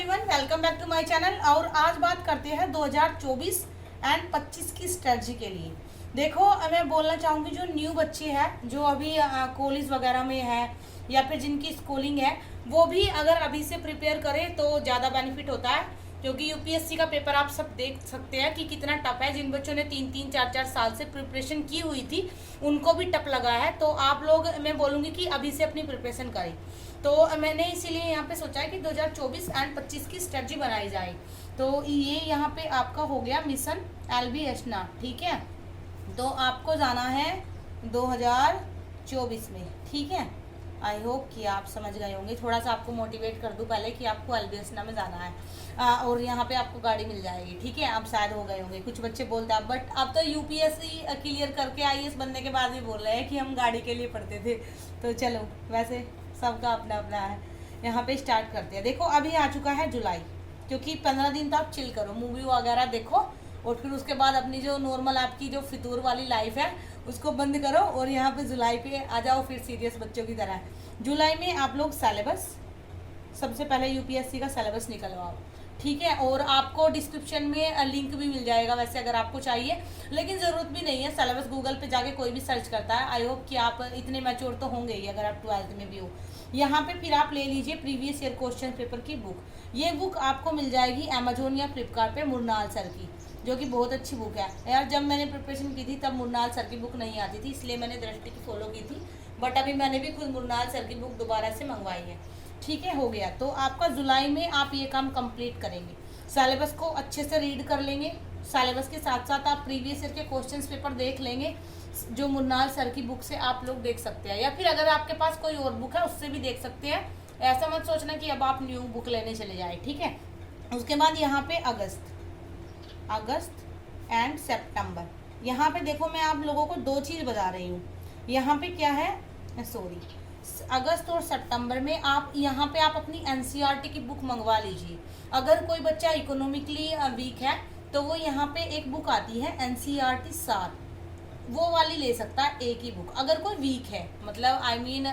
Everyone, welcome back to my channel. और आज बात करते हैं 2024 एंड 25 की स्ट्रेटजी के लिए। देखो, मैं बोलना चाहूँगी जो न्यू बच्चे हैं, जो अभी कॉलेज वगैरह में है या फिर जिनकी स्कूलिंग है, वो भी अगर अभी से प्रिपेयर करें तो ज़्यादा बेनिफिट होता है। क्योंकि यूपीएससी का पेपर आप सब देख सकते हैं कि कितना टफ है। जिन बच्चों ने 3-3, 4-4 साल से प्रिपरेशन की हुई थी उनको भी टफ लगा है। तो आप लोग, मैं बोलूँगी कि अभी से अपनी प्रिपरेशन करें। तो मैंने इसीलिए यहाँ पे सोचा है कि 2024 एंड 25 की स्ट्रेटजी बनाई जाए। तो ये यहाँ पे आपका हो गया मिशन LB एस्ना, ठीक है। तो आपको जाना है 2024 में, ठीक है। आई होप कि आप समझ गए होंगे। थोड़ा सा आपको मोटिवेट कर दूं पहले कि आपको LB एस्ना में जाना है और यहाँ पे आपको गाड़ी मिल जाएगी, ठीक है। आप शायद हो गए होंगे, कुछ बच्चे बोलते हैं बट अब तो यूपीएससी क्लियर करके IAS बनने के बाद भी बोल रहे हैं कि हम गाड़ी के लिए पढ़ते थे। तो चलो, वैसे सबका अपना अपना है। यहाँ पे स्टार्ट करते हैं। देखो, अभी आ चुका है जुलाई, क्योंकि 15 दिन तो आप चिल करो, मूवी वगैरह देखो और फिर उसके बाद अपनी जो नॉर्मल आपकी जो फितूर वाली लाइफ है उसको बंद करो और यहाँ पे जुलाई पे आ जाओ फिर सीरियस बच्चों की तरह। जुलाई में आप लोग सिलेबस, सबसे पहले यूपीएससी का सिलेबस निकलवाओ, ठीक है। और आपको डिस्क्रिप्शन में लिंक भी मिल जाएगा वैसे अगर आपको चाहिए, लेकिन ज़रूरत भी नहीं है। सिलेबस गूगल पे जाके कोई भी सर्च करता है। आई होप कि आप इतने मैच्योर तो होंगे ही अगर आप 12th में भी हो। यहाँ पे फिर आप ले लीजिए प्रीवियस ईयर क्वेश्चन पेपर की बुक। ये बुक आपको मिल जाएगी अमेजोन या फ्लिपकार्ट पे, मुरनाल सर की, जो कि बहुत अच्छी बुक है यार। जब मैंने प्रिपरेशन की थी तब मुरनाल सर की बुक नहीं आती थी, इसलिए मैंने दृष्टि की फॉलो की थी। बट अभी मैंने भी खुद मुरनाल सर की बुक दोबारा से मंगवाई है, ठीक है। हो गया। तो आपका जुलाई में आप ये काम कंप्लीट करेंगे। सिलेबस को अच्छे से रीड कर लेंगे। सिलेबस के साथ साथ आप प्रीवियस ईयर के क्वेश्चन पेपर देख लेंगे, जो मुन्नाल सर की बुक से आप लोग देख सकते हैं, या फिर अगर आपके पास कोई और बुक है उससे भी देख सकते हैं। ऐसा मत सोचना कि अब आप न्यू बुक लेने चले जाए, ठीक है। उसके बाद यहाँ पे अगस्त एंड सितंबर, यहाँ पे देखो मैं आप लोगों को दो चीज़ बता रही हूँ। यहाँ पे क्या है, सॉरी, अगस्त और सितंबर में आप यहाँ पे आप अपनी NCERT की बुक मंगवा लीजिए। अगर कोई बच्चा इकोनॉमिकली वीक है तो वो यहाँ पे एक बुक आती है NCERT सार, वो वाली ले सकता है, एक ही बुक। अगर कोई वीक है, मतलब आई मीन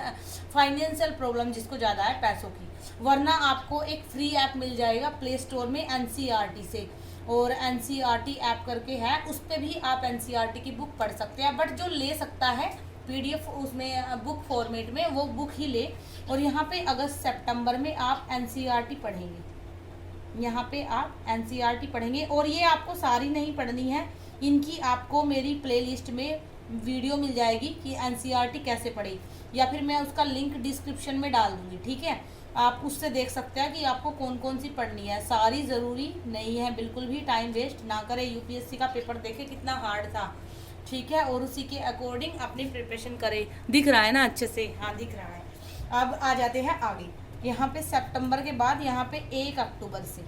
फाइनेंशियल प्रॉब्लम जिसको ज़्यादा है पैसों की, वरना आपको एक फ्री ऐप मिल जाएगा प्ले स्टोर में NCERT से, और NCERT ऐप करके है, उस पर भी आप NCERT की बुक पढ़ सकते हैं। बट जो ले सकता है PDF उसमें बुक फॉर्मेट में, वो बुक ही ले। और यहाँ पे अगस्त सितंबर में आप NCERT पढ़ेंगे। यहाँ पे आप NCERT पढ़ेंगे और ये आपको सारी नहीं पढ़नी है, इनकी आपको मेरी प्लेलिस्ट में वीडियो मिल जाएगी कि NCERT कैसे पढ़े, या फिर मैं उसका लिंक डिस्क्रिप्शन में डाल दूँगी, ठीक है। आप उससे देख सकते हैं कि आपको कौन कौन सी पढ़नी है। सारी ज़रूरी नहीं है, बिल्कुल भी टाइम वेस्ट ना करें। यूपीएससी का पेपर देखे कितना हार्ड था, ठीक है, और उसी के अकॉर्डिंग अपनी प्रिपरेशन करें। दिख रहा है ना अच्छे से? हाँ, दिख रहा है। अब आ जाते हैं आगे। यहाँ पे सितंबर के बाद यहाँ पे 1 अक्टूबर से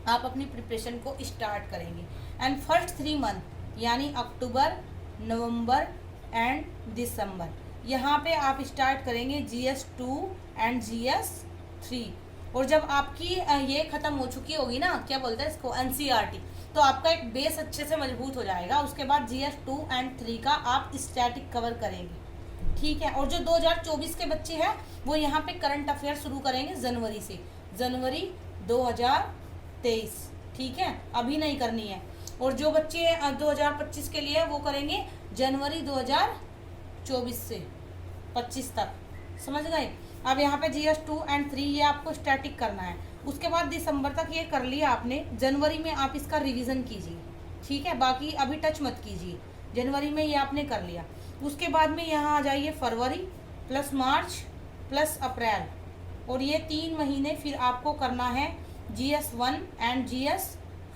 आप अपनी प्रिपरेशन को स्टार्ट करेंगे। एंड फर्स्ट 3 मंथ यानी अक्टूबर, नवंबर एंड दिसंबर, यहाँ पे आप स्टार्ट करेंगे GS 2 एंड GS 3। और जब आपकी ये ख़त्म हो चुकी होगी ना, क्या बोलते हैं इसको, NCERT, तो आपका एक बेस अच्छे से मजबूत हो जाएगा। उसके बाद GS 2 एंड 3 का आप स्टैटिक कवर करेंगे, ठीक है। और जो 2024 के बच्चे हैं वो यहाँ पे करंट अफेयर शुरू करेंगे जनवरी से, जनवरी 2023, ठीक है, अभी नहीं करनी है। और जो बच्चे 2025 के लिए वो करेंगे जनवरी 2024 से 25 तक, समझ गए। अब यहाँ पे GS 2 एंड 3 ये आपको स्टैटिक करना है। उसके बाद दिसंबर तक ये कर लिया आपने, जनवरी में आप इसका रिवीजन कीजिए, ठीक है। बाकी अभी टच मत कीजिए, जनवरी में ये आपने कर लिया। उसके बाद में यहाँ आ जाइए फरवरी प्लस मार्च प्लस अप्रैल, और ये 3 महीने फिर आपको करना है GS 1 एंड GS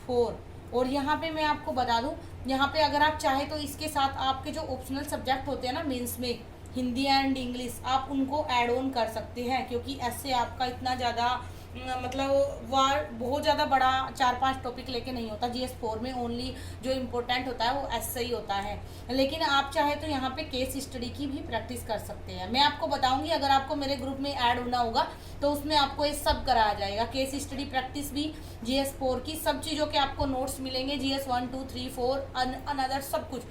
4। और यहाँ पे मैं आपको बता दूँ, यहाँ पे अगर आप चाहे तो इसके साथ आपके जो ऑप्शनल सब्जेक्ट होते हैं ना मेंस में, हिंदी एंड इंग्लिश, आप उनको ऐड ऑन कर सकते हैं। क्योंकि ऐसे आपका इतना ज़्यादा मतलब बहुत ज़्यादा बड़ा 4-5 टॉपिक लेके नहीं होता। GS 4 में ओनली जो इम्पोर्टेंट होता है वो ऐसे ही होता है। लेकिन आप चाहे तो यहाँ पे केस स्टडी की भी प्रैक्टिस कर सकते हैं। मैं आपको बताऊंगी, अगर आपको मेरे ग्रुप में ऐड होना होगा तो उसमें आपको ये सब कराया जाएगा, केस स्टडी प्रैक्टिस भी, GS 4 की सब चीज़ों के आपको नोट्स मिलेंगे, GS 1, 2, 3, 4 अनदर सब कुछ।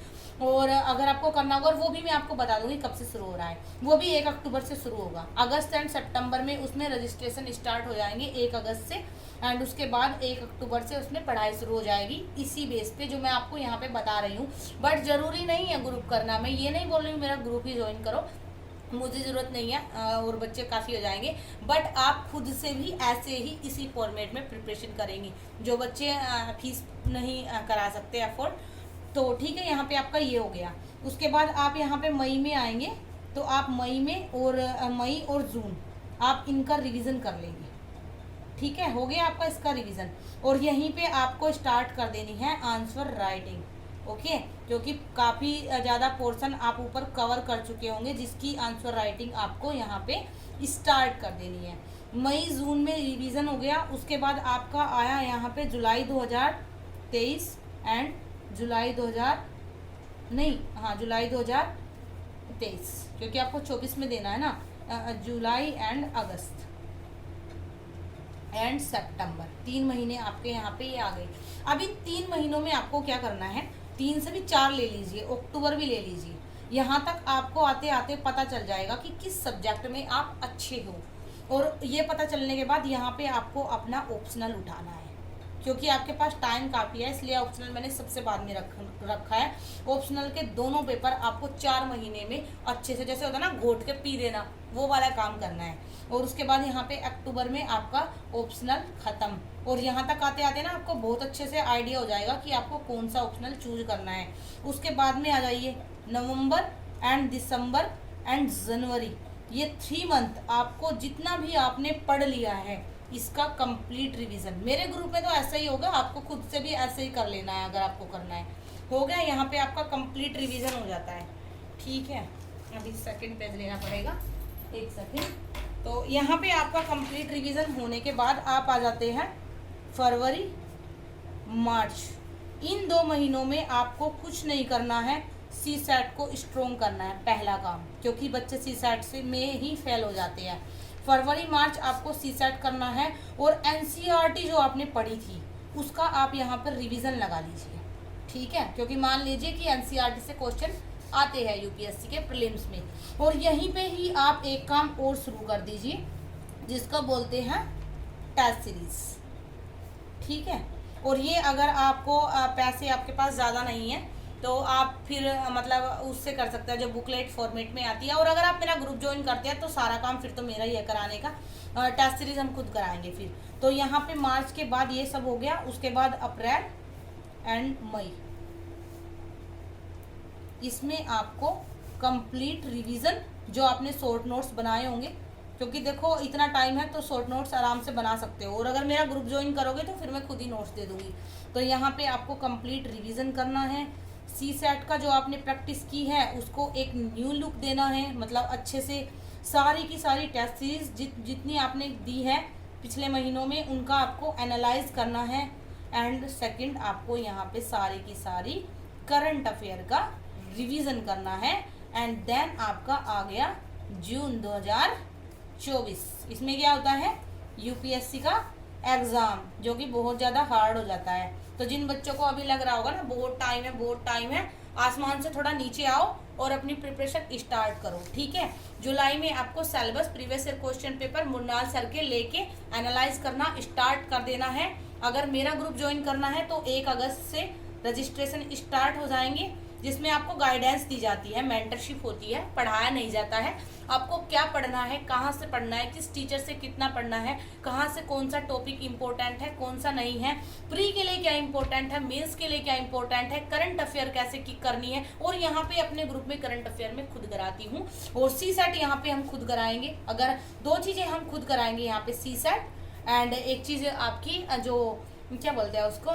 और अगर आपको करना होगा, और वो भी मैं आपको बता दूंगी कब से शुरू हो रहा है, वो भी 1 अक्टूबर से शुरू होगा। अगस्त एंड सितंबर में उसमें रजिस्ट्रेशन स्टार्ट हो जाएंगे 1 अगस्त से, एंड उसके बाद 1 अक्टूबर से उसमें पढ़ाई शुरू हो जाएगी इसी बेस पे जो मैं आपको यहाँ पे बता रही हूँ। बट ज़रूरी नहीं है ग्रुप करना, मैं ये नहीं बोल रही हूँ मेरा ग्रुप ही ज्वाइन करो, मुझे ज़रूरत नहीं है, और बच्चे काफ़ी हो जाएंगे। बट आप खुद से भी ऐसे ही इसी फॉर्मेट में प्रिपरेशन करेंगे, जो बच्चे फीस नहीं करा सकते अफोर्ड, तो ठीक है। यहाँ पे आपका ये हो गया। उसके बाद आप यहाँ पे मई में आएंगे, तो आप मई में और मई और जून आप इनका रिवीजन कर लेंगे, ठीक है। हो गया आपका इसका रिवीजन, और यहीं पे आपको स्टार्ट कर देनी है आंसर राइटिंग, ओके, क्योंकि काफ़ी ज़्यादा पोर्शन आप ऊपर कवर कर चुके होंगे, जिसकी आंसर राइटिंग आपको यहाँ पे स्टार्ट कर देनी है। मई जून में रिवीजन हो गया। उसके बाद आपका आया यहाँ पे जुलाई 2023 एंड जुलाई 2023, क्योंकि आपको 24 में देना है ना, जुलाई एंड अगस्त एंड सितंबर, 3 महीने आपके यहाँ पे ये आ गए। अभी 3 महीनों में आपको क्या करना है, 3 से भी 4 ले लीजिए, अक्टूबर भी ले लीजिए, यहाँ तक आपको आते आते पता चल जाएगा कि किस सब्जेक्ट में आप अच्छे हो। और ये पता चलने के बाद यहाँ पे आपको अपना ऑप्शनल उठाना है, क्योंकि आपके पास टाइम काफ़ी है, इसलिए ऑप्शनल मैंने सबसे बाद में रखा है। ऑप्शनल के दोनों पेपर आपको 4 महीने में अच्छे से, जैसे होता है ना घोट के पी देना, वो वाला काम करना है। और उसके बाद यहाँ पे अक्टूबर में आपका ऑप्शनल ख़त्म, और यहाँ तक आते आते ना आपको बहुत अच्छे से आइडिया हो जाएगा कि आपको कौन सा ऑप्शनल चूज करना है। उसके बाद में आ जाइए नवंबर एंड दिसंबर एंड जनवरी, ये 3 मंथ आपको जितना भी आपने पढ़ लिया है इसका कंप्लीट रिवीजन। मेरे ग्रुप में तो ऐसा ही होगा, आपको खुद से भी ऐसे ही कर लेना है अगर आपको करना है। हो गया, यहाँ पे आपका कंप्लीट रिवीजन हो जाता है, ठीक है। अभी सेकंड पेज लेना पड़ेगा, 1 सेकंड। तो यहाँ पे आपका कंप्लीट रिवीजन होने के बाद आप आ जाते हैं फरवरी मार्च। इन 2 महीनों में आपको कुछ नहीं करना है, सी सेट को स्ट्रॉन्ग करना है पहला काम, क्योंकि बच्चे सी सेट से में ही फेल हो जाते हैं। फरवरी मार्च आपको सी सेट करना है, और एनसीईआरटी जो आपने पढ़ी थी उसका आप यहाँ पर रिवीजन लगा लीजिए, ठीक है, क्योंकि मान लीजिए कि एनसीईआरटी से क्वेश्चन आते हैं यूपीएससी के प्रीलिम्स में। और यहीं पे ही आप एक काम और शुरू कर दीजिए, जिसको बोलते हैं टेस्ट सीरीज, ठीक है। और ये अगर आपको पैसे आपके पास ज़्यादा नहीं है तो आप फिर मतलब उससे कर सकते हैं, जो बुकलेट फॉर्मेट में आती है। और अगर आप मेरा ग्रुप ज्वाइन करते हैं तो सारा काम फिर तो मेरा ही है कराने का, टेस्ट सीरीज हम खुद कराएंगे फिर। तो यहाँ पे मार्च के बाद ये सब हो गया। उसके बाद अप्रैल एंड मई, इसमें आपको कंप्लीट रिवीजन, जो आपने शॉर्ट नोट्स बनाए होंगे, क्योंकि देखो इतना टाइम है तो शॉर्ट नोट्स आराम से बना सकते हो, और अगर मेरा ग्रुप ज्वाइन करोगे तो फिर मैं खुद ही नोट्स दे दूंगी। तो यहाँ पे आपको कंप्लीट रिवीजन करना है। सी सेट का जो आपने प्रैक्टिस की है उसको एक न्यू लुक देना है, मतलब अच्छे से सारी की सारी टेस्ट सीरीज जितनी आपने दी है पिछले महीनों में उनका आपको एनालाइज करना है। एंड सेकंड, आपको यहाँ पे सारी की सारी करंट अफेयर का रिवीजन करना है। एंड देन आपका आ गया जून 2024। इसमें क्या होता है, यूपीएससी का एग्ज़ाम, जो कि बहुत ज़्यादा हार्ड हो जाता है। तो जिन बच्चों को अभी लग रहा होगा ना बहुत टाइम है, आसमान से थोड़ा नीचे आओ और अपनी प्रिपरेशन स्टार्ट करो, ठीक है। जुलाई में आपको syllabus previous year question paper मुन्नाल सर के लेके एनालाइज करना स्टार्ट कर देना है। अगर मेरा ग्रुप ज्वाइन करना है तो 1 अगस्त से रजिस्ट्रेशन स्टार्ट हो जाएंगे, जिसमें आपको गाइडेंस दी जाती है, मेंटरशिप होती है, पढ़ाया नहीं जाता है आपको क्या पढ़ना है, कहाँ से पढ़ना है, किस टीचर से कितना पढ़ना है, कहाँ से कौन सा टॉपिक इंपॉर्टेंट है, कौन सा नहीं है, प्री के लिए क्या इंपॉर्टेंट है, मेंस के लिए क्या इंपॉर्टेंट है, करंट अफेयर कैसे की करनी है। और यहाँ पे अपने ग्रुप में करंट अफेयर में खुद कराती हूँ, और सी सेट यहाँ पे हम खुद कराएंगे। अगर 2 चीज़ें हम खुद कराएंगे यहाँ पे, सी सेट एंड एक चीज़ आपकी जो क्या बोलते हैं उसको,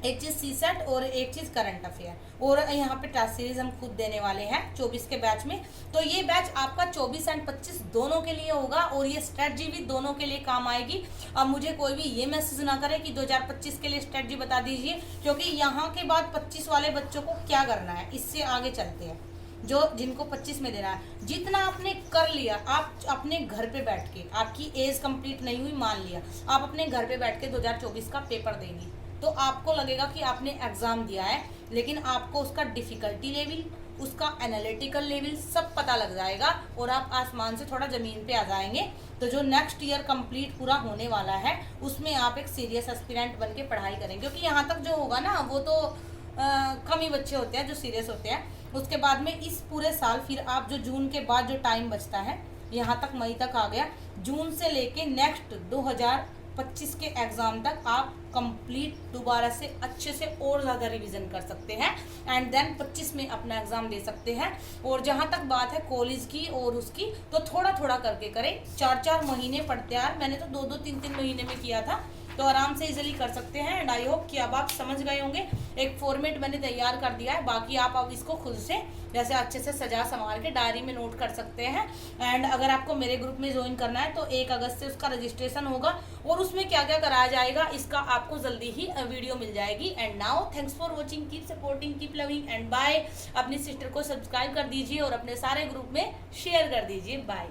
एक चीज़ सी सेट और एक चीज़ करंट अफेयर। और यहाँ पे टेस्ट सीरीज हम खुद देने वाले हैं 24 के बैच में। तो ये बैच आपका 24 एंड 25 दोनों के लिए होगा, और ये स्ट्रेटजी भी दोनों के लिए काम आएगी। अब मुझे कोई भी ये मैसेज ना करे कि 2025 के लिए स्ट्रेटजी बता दीजिए, क्योंकि यहाँ के बाद 25 वाले बच्चों को क्या करना है, इससे आगे चलते हैं। जो जिनको 25 में देना है, जितना आपने कर लिया, आप अपने घर पे बैठ के, आपकी एज कंप्लीट नहीं हुई मान लिया, आप अपने घर पे बैठ के 2024 का पेपर देंगी, तो आपको लगेगा कि आपने एग्ज़ाम दिया है, लेकिन आपको उसका डिफ़िकल्टी लेवल, उसका एनालिटिकल लेवल सब पता लग जाएगा और आप आसमान से थोड़ा ज़मीन पे आ जाएंगे। तो जो नेक्स्ट ईयर कंप्लीट पूरा होने वाला है उसमें आप एक सीरियस एस्पिरेंट बन के पढ़ाई करेंगे, क्योंकि यहाँ तक जो होगा ना वो तो कम ही बच्चे होते हैं जो सीरियस होते हैं। उसके बाद में इस पूरे साल फिर आप जो जून के बाद जो टाइम बचता है, यहाँ तक मई तक आ गया, जून से लेके नेक्स्ट 2025 के एग्ज़ाम तक आप कंप्लीट दोबारा से अच्छे से और ज़्यादा रिवीजन कर सकते हैं एंड देन 25 में अपना एग्ज़ाम दे सकते हैं। और जहाँ तक बात है कॉलेज की और उसकी, तो थोड़ा थोड़ा करके करें। 4-4 महीने पढ़ते यार, मैंने तो 2-2 3-3 महीने में किया था, तो आराम से इजीली कर सकते हैं। एंड आई होप कि अब आप समझ गए होंगे। एक फॉर्मेट मैंने तैयार कर दिया है, बाकी आप अब इसको खुद से जैसे अच्छे से सजा संवार के डायरी में नोट कर सकते हैं। एंड अगर आपको मेरे ग्रुप में ज्वाइन करना है तो 1 अगस्त से उसका रजिस्ट्रेशन होगा और उसमें क्या क्या कराया जाएगा इसका आपको जल्दी ही वीडियो मिल जाएगी। And now thanks for watching, keep supporting, keep loving and bye. अपनी सिस्टर को सब्सक्राइब कर दीजिए और अपने सारे ग्रुप में शेयर कर दीजिए। बाय।